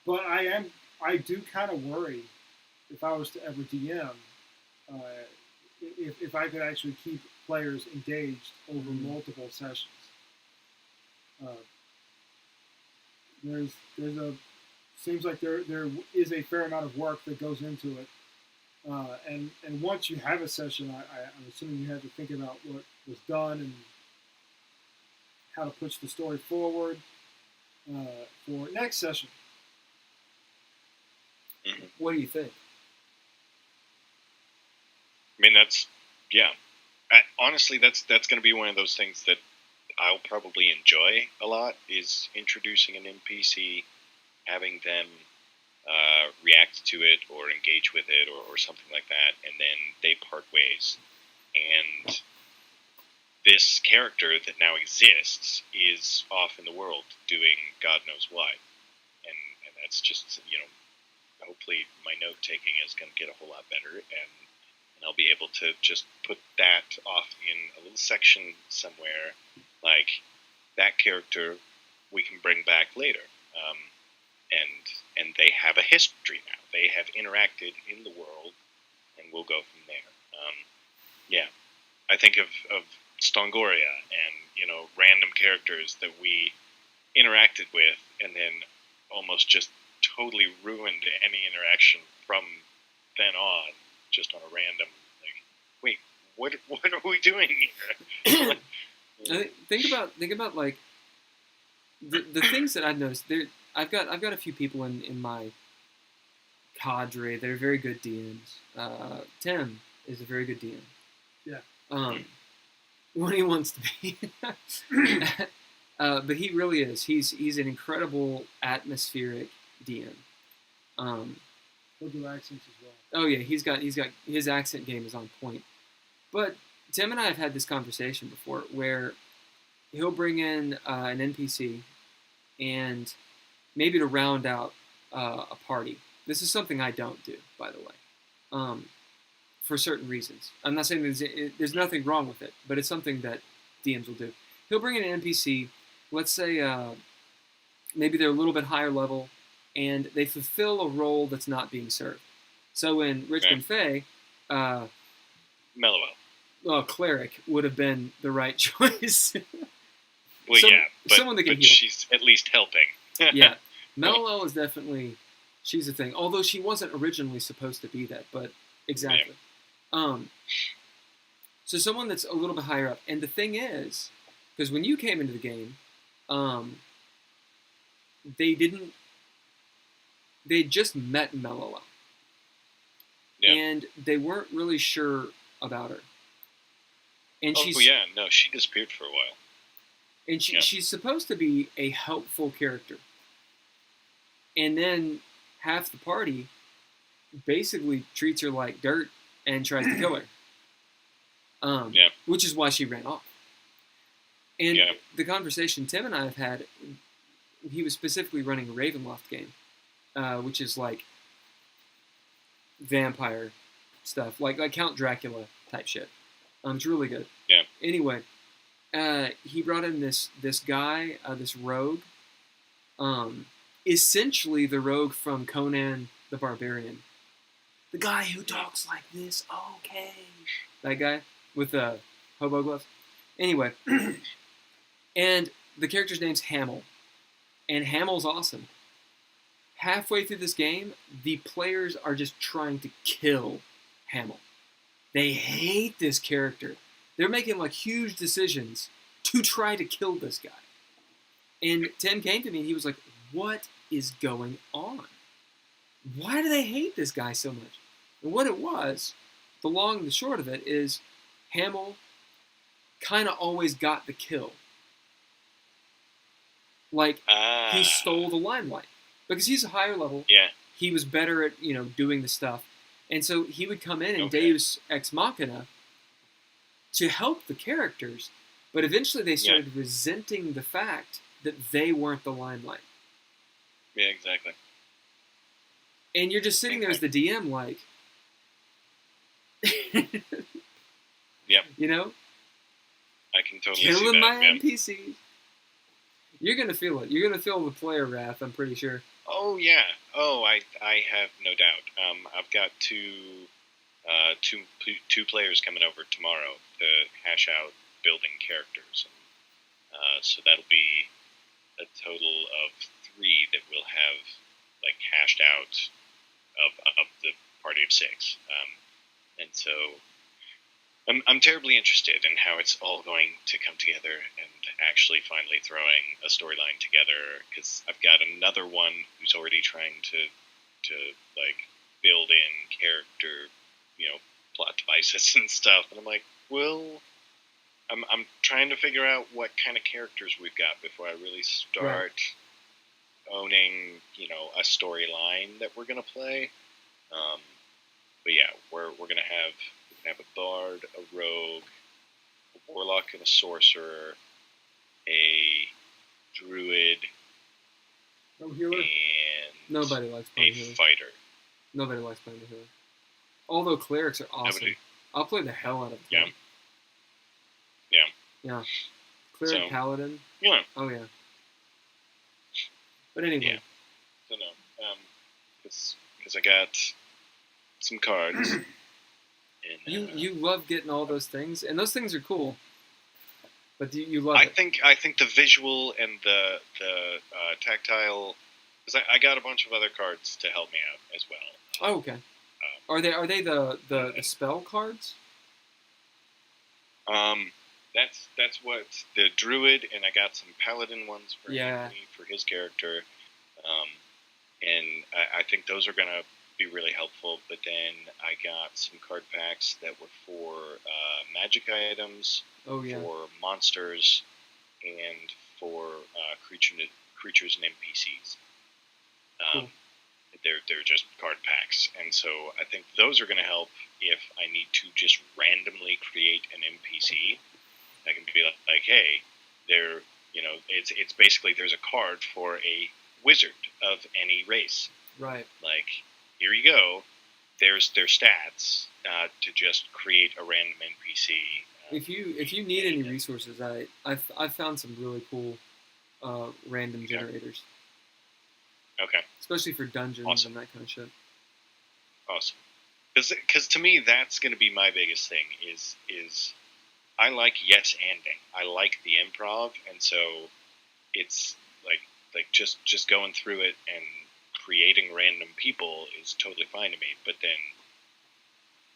But I do kind of worry if I was to ever DM, if I could actually keep players engaged over multiple sessions. Seems like there is a fair amount of work that goes into it, and once you have a session, I'm assuming you have to think about what was done and how to push the story forward for next session. What do you think? I mean, honestly, that's going to be one of those things that I'll probably enjoy a lot, is introducing an NPC, having them react to it or engage with it or something like that, and then they part ways. And this character that now exists is off in the world doing God knows what. And that's just, hopefully my note taking is going to get a whole lot better, and I'll be able to just put that off in a little section somewhere, like that character we can bring back later. And they have a history now. They have interacted in the world, and we'll go from there. Yeah, I think of Stongoria and random characters that we interacted with, and then almost just totally ruined any interaction from then on, just on a random, like, wait, what are we doing here? Think about like the things that I've noticed. I've got a few people in my cadre that are very good DMs. Tim is a very good DM. Yeah. When he wants to be. But he really is. He's an incredible atmospheric DM. He'll do accents as well. Oh yeah, he's got his accent game is on point. But Tim and I have had this conversation before where he'll bring in an NPC and maybe to round out a party. This is something I don't do, by the way, for certain reasons. I'm not saying there's nothing wrong with it, but it's something that DMs will do. He'll bring in an NPC, let's say maybe they're a little bit higher level, and they fulfill a role that's not being served. So in Richmond Fay, cleric would have been the right choice. Well, someone that can heal. She's at least helping. Yeah, Mellow is definitely, she's a thing. Although she wasn't originally supposed to be that, but exactly. Yeah. So someone that's a little bit higher up. And the thing is, because when you came into the game, they just met Mellow. Yeah. And they weren't really sure about her. And she disappeared for a while. And she's supposed to be a helpful character. And then half the party basically treats her like dirt and tries to kill her. Which is why she ran off. And the conversation Tim and I have had, he was specifically running a Ravenloft game, which is like vampire stuff, like Count Dracula type shit. It's really good. Yeah. Anyway, he brought in this guy, this rogue, essentially the rogue from Conan the Barbarian, the guy who talks like this. Okay, that guy with the hobo gloves. Anyway, and the character's name's Hamill, and Hamill's awesome. Halfway through this game, the players are just trying to kill Hamill. They hate this character. They're making like huge decisions to try to kill this guy. And Tim came to me and he was like, what is going on? Why do they hate this guy so much? And what it was, the long and the short of it, is Hamill kind of always got the kill. Like, he stole the limelight. Because he's a higher level. Yeah. He was better at, doing the stuff. And so he would come in and Deus Ex Machina to help the characters, but eventually they started resenting the fact that they weren't the limelight. Yeah, exactly. And you're just sitting there as the DM like... Yep. I can totally killing see that. My NPCs. You're going to feel it. You're going to feel the player wrath, I'm pretty sure. Oh, yeah. Oh, I have no doubt. I've got two players coming over tomorrow to hash out building characters. So that'll be a total of 3 that we'll have like hashed out of the party of 6. And so I'm terribly interested in how it's all going to come together and actually finally throwing a storyline together, because I've got another one who's already trying to like build in character, plot devices and stuff, and I'm like, well, I'm trying to figure out what kind of characters we've got before I really start owning, a storyline that we're gonna play. But yeah, we're gonna have a bard, a rogue, a warlock, and a sorcerer, a druid, No healer? and Nobody likes playing a healer. fighter. Nobody likes playing the healer. Although clerics are awesome. Nobody. I'll play the hell out of them. Yeah. Yeah. Cleric, So, paladin. Yeah. Oh yeah. But anyway. Yeah. So no, because I got some cards. And, You love getting all those things, and those things are cool. But you love I it. think the visual and the tactile, because I got a bunch of other cards to help me out as well. Oh, okay. Are they the spell cards? That's what the druid, and I got some paladin ones for Anthony for his character, and I think those are gonna be really helpful. But then I got some card packs that were for magic items, for monsters, and for creatures and NPCs. Cool. They're just card packs, and so I think those are going to help if I need to just randomly create an NPC. I can be like, hey, it's basically there's a card for a wizard of any race. Right. Like, here you go. There's their stats to just create a random NPC. If you need any resources, I've found some really cool random generators. Okay. Especially for dungeons and that kind of shit. Awesome. Because to me, that's going to be my biggest thing is I like yes-anding. I like the improv, and so it's like just going through it and creating random people is totally fine to me. But then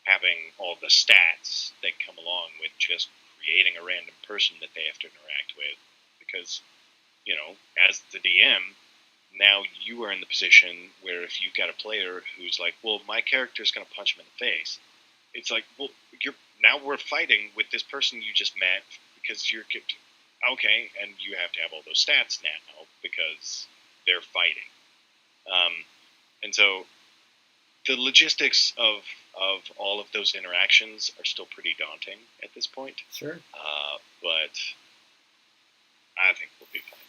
having all the stats that come along with just creating a random person that they have to interact with, because as the DM, now you are in the position where if you've got a player who's like, well, my character's going to punch him in the face, it's like, well, now we're fighting with this person you just met because you're okay, and you have to have all those stats now because they're fighting. And so the logistics of all of those interactions are still pretty daunting at this point. Sure. But I think we'll be fine.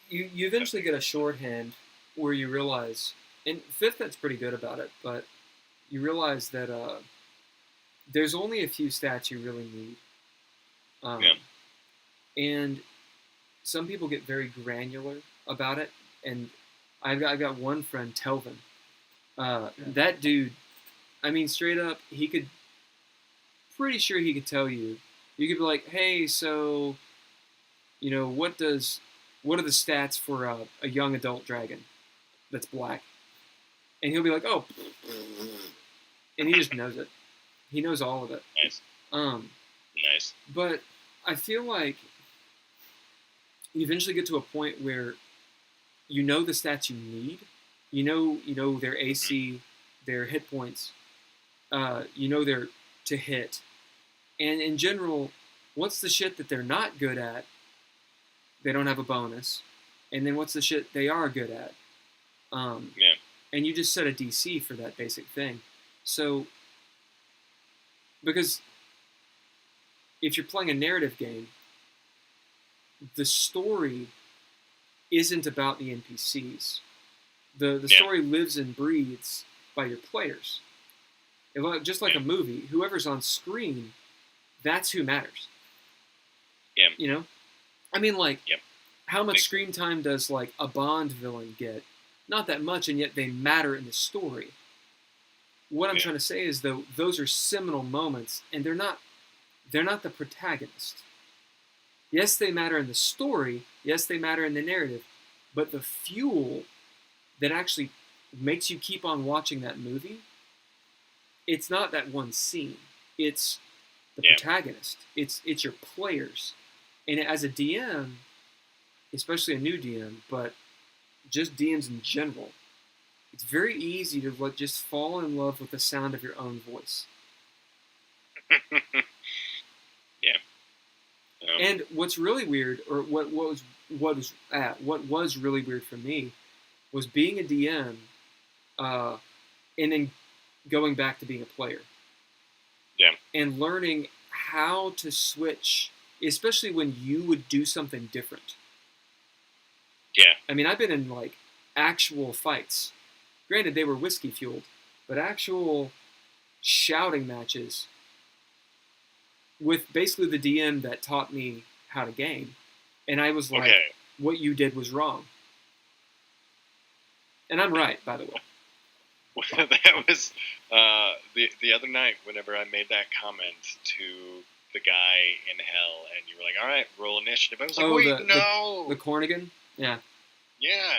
You eventually get a shorthand where you realize, and 5th Ed's pretty good about it, but you realize that there's only a few stats you really need. And some people get very granular about it. And I've got one friend, Telvin. That dude, I mean, straight up, pretty sure he could tell you. You could be like, hey, so, what are the stats for a young adult dragon that's black? And he'll be like, oh, and he just knows it. He knows all of it. Nice. Nice. But I feel like you eventually get to a point where you know the stats you need. You know their AC, their hit points. You know their to hit. And in general, what's the shit that they're not good at? They don't have a bonus. And then what's the shit they are good at? And you just set a DC for that basic thing. So, because if you're playing a narrative game, the story isn't about the NPCs. The story lives and breathes by your players. Just like a movie, whoever's on screen, that's who matters. Yeah. I mean, like, how much screen time does, like, a Bond villain get? Not that much, and yet they matter in the story. What I'm trying to say is, though, those are seminal moments, and they're not the protagonist. Yes, they matter in the story. Yes, they matter in the narrative. But the fuel that actually makes you keep on watching that movie, it's not that one scene. It's the protagonist. It's your players. And as a DM, especially a new DM, but just DMs in general, it's very easy to just fall in love with the sound of your own voice. And what's really weird, or what was really weird for me, was being a DM, and then going back to being a player. Yeah. And learning how to switch, especially when you would do something different. Yeah. I mean, I've been in, like, actual fights. Granted, they were whiskey fueled, but actual shouting matches with basically the DM that taught me how to game. And I was like, what you did was wrong. And I'm right, by the way. Well, that was the other night whenever I made that comment to the guy in hell, and you were like, all right, roll initiative. I was like, wait, no. The Cornigan? Yeah. Yeah.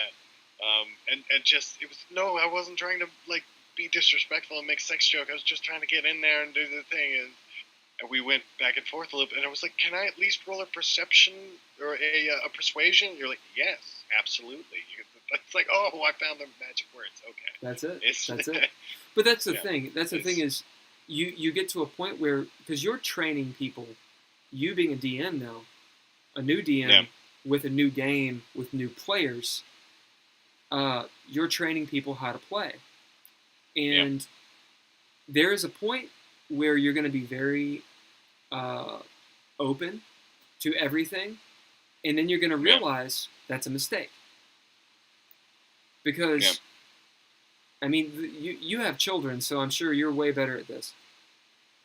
And just, it was, no, I wasn't trying to, like, be disrespectful and make sex joke. I was just trying to get in there and do the thing. And we went back and forth a little bit, and I was like, can I at least roll a perception or a persuasion? You're like, yes, absolutely. It's like, oh, I found the magic words. Okay. That's it. That's it. But that's the thing. That's the thing is, you get to a point where, because you're training people, you being a DM now, a new DM with a new game, with new players, you're training people how to play. And there is a point where you're going to be very open to everything, and then you're going to realize that's a mistake. Because, I mean, you have children, so I'm sure you're way better at this.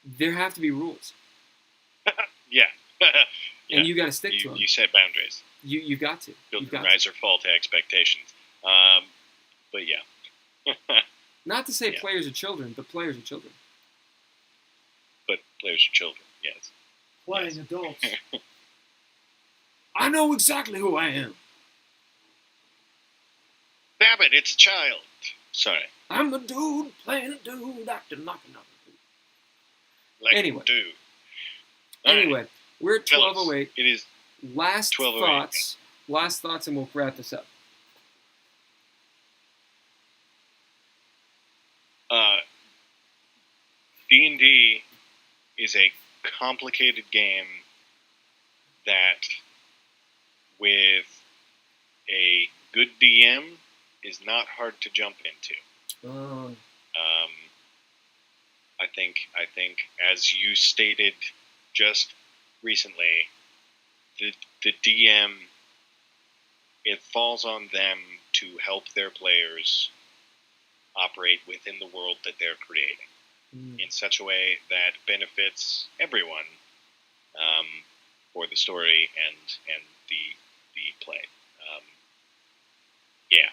There have to be rules. And you got to stick to them. You set boundaries. You've got to. Children rise or fall to expectations. But yeah. Not to say players are children, but players are children. But players are children, yes. Playing adults. I know exactly who I am. Damn it, it's a child. Sorry. I'm a dude playing a dude acting like another dude. Like anyway. a dude. Anyway, we're at 12:08. It is last thoughts. Last thoughts, and we'll wrap this up. D&D is a complicated game that, with a good DM, is not hard to jump into. I think, as you stated just recently, the DM, it falls on them to help their players operate within the world that they're creating in such a way that benefits everyone. for the story and the play. Yeah,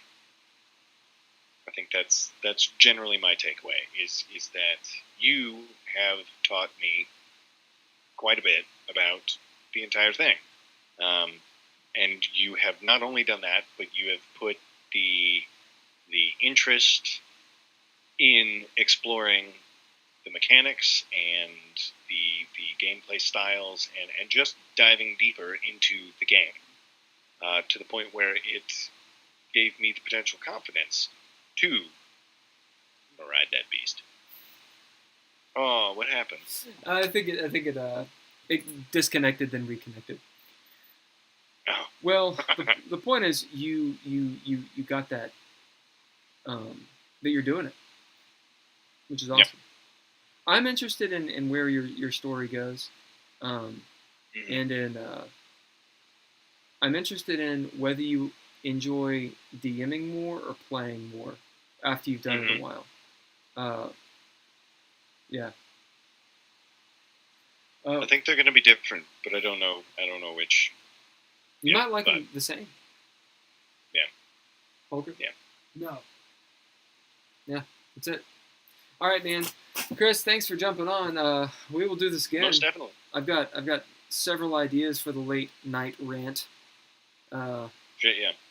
I think that's generally my takeaway. Is that you have taught me quite a bit about the entire thing, and you have not only done that, but you have put the interest in exploring the mechanics and the gameplay styles and just diving deeper into the game to the point where it gave me the potential confidence to ride that beast. Oh, what happened? I think it disconnected then reconnected. Oh. Well, the point is you got that that you're doing it, which is awesome. Yep. I'm interested in where your story goes, and in I'm interested in whether you enjoy DMing more or playing more after you've done it a while. Yeah. I think they're going to be different, but I don't know which. You might like them the same. Yeah. Poker? Yeah. No. Yeah, that's it. All right, man. Chris, thanks for jumping on. We will do this again. Most definitely. I've got several ideas for the late night rant. Yeah.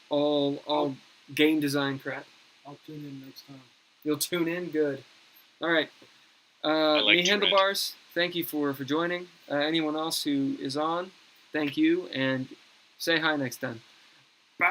All game design crap. I'll tune in next time. You'll tune in? Good. All right. I like me to Handlebars, thank you for joining. Anyone else who is on, thank you, and say hi next time. Bye.